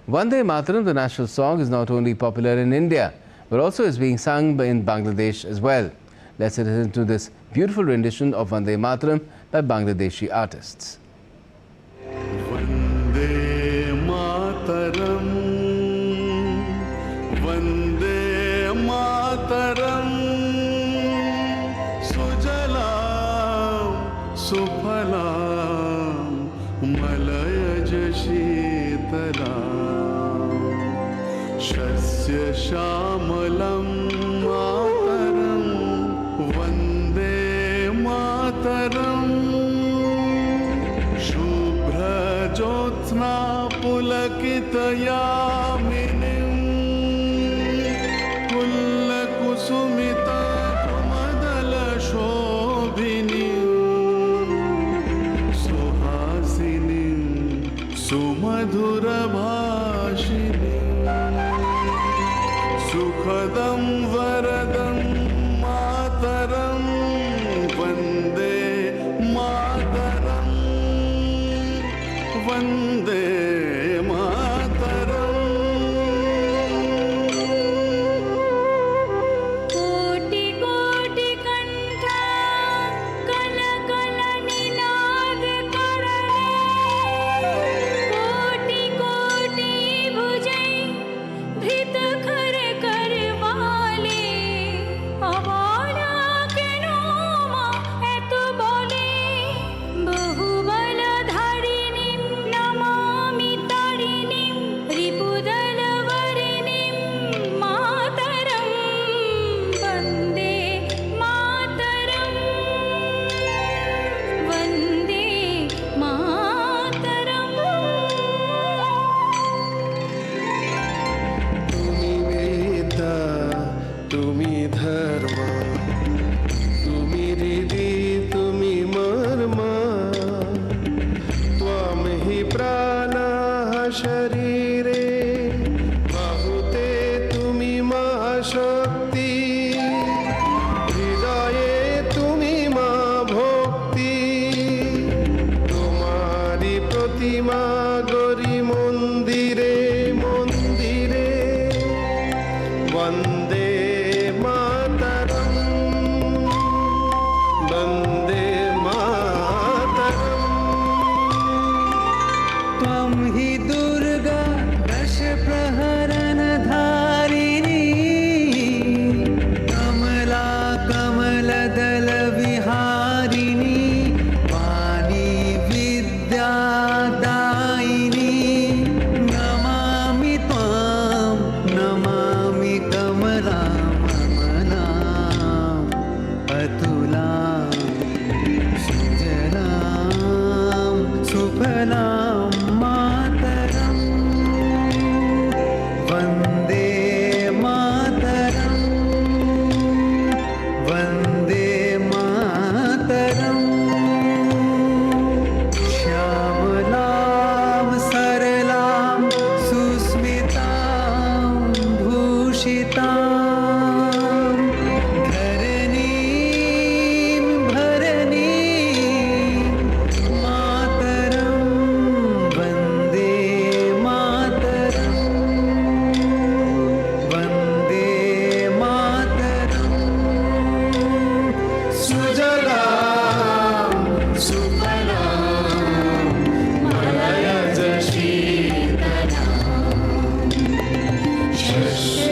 Vande Mataram, the national song, is not only popular in India, but also is being sung in Bangladesh as well. Let's listen to this beautiful rendition of Vande Mataram by Bangladeshi artists. Vande Mataram, Vande Mataram, Sujalam, Suphalam, Malayaj Sheetalam, Shasya Shamalam Mataram, Vande Mataram, Shubhra Jyotsna Pulakitayaminim, Kullakusumita Kumadala Shobhinim, Suhasinim, Sumadhura Bhashinim, Sukhadam Varadam Mataram, Vande Mataram, Vande Mataram. कोटि कोटि कंठ कल कल निनाद करले, कोटि कोटि भुजै भृत खर करवाले, अवाला केनो मा एत बोले, बहुबल धारिणीं नमामि तारिणीं, रिपुदल वरिणीं मातरं, वन्दे मातरं, वन्दे मातरम्। তুমি বেদা, তুমি ধর্ম, তুমি হৃদি, তুমি মর্ম, ত্বম হি প্রাণাঃ শরীরে, বাহুতে তুমি মহাশক্তি, হৃদয়ে তুমি মা ভক্তি, তোমারি প্রতিমা গরি মন্দিরে মন্দিরে, বন্দে মাতরম, বন্দে মাতরম। त्वं हि दुर्गा दश प्रहरण धारिणी, कमला कमलदल विहारिणी, वाणी विद्यादायिनी, नमामि त्वां, नमामि कमलां कमलाम्, अतुलां सुजलां सुफलां मातरं, वन्दे मातरं, वन्दे मातरम्। श्यामलां सरलां सुस्मितां भूषितां, धरणीं भरणीं मातरं, वन्दे मातरं, वन्दे मातरम्। सुजलां सुफलां मलयज शीतलां, शस्य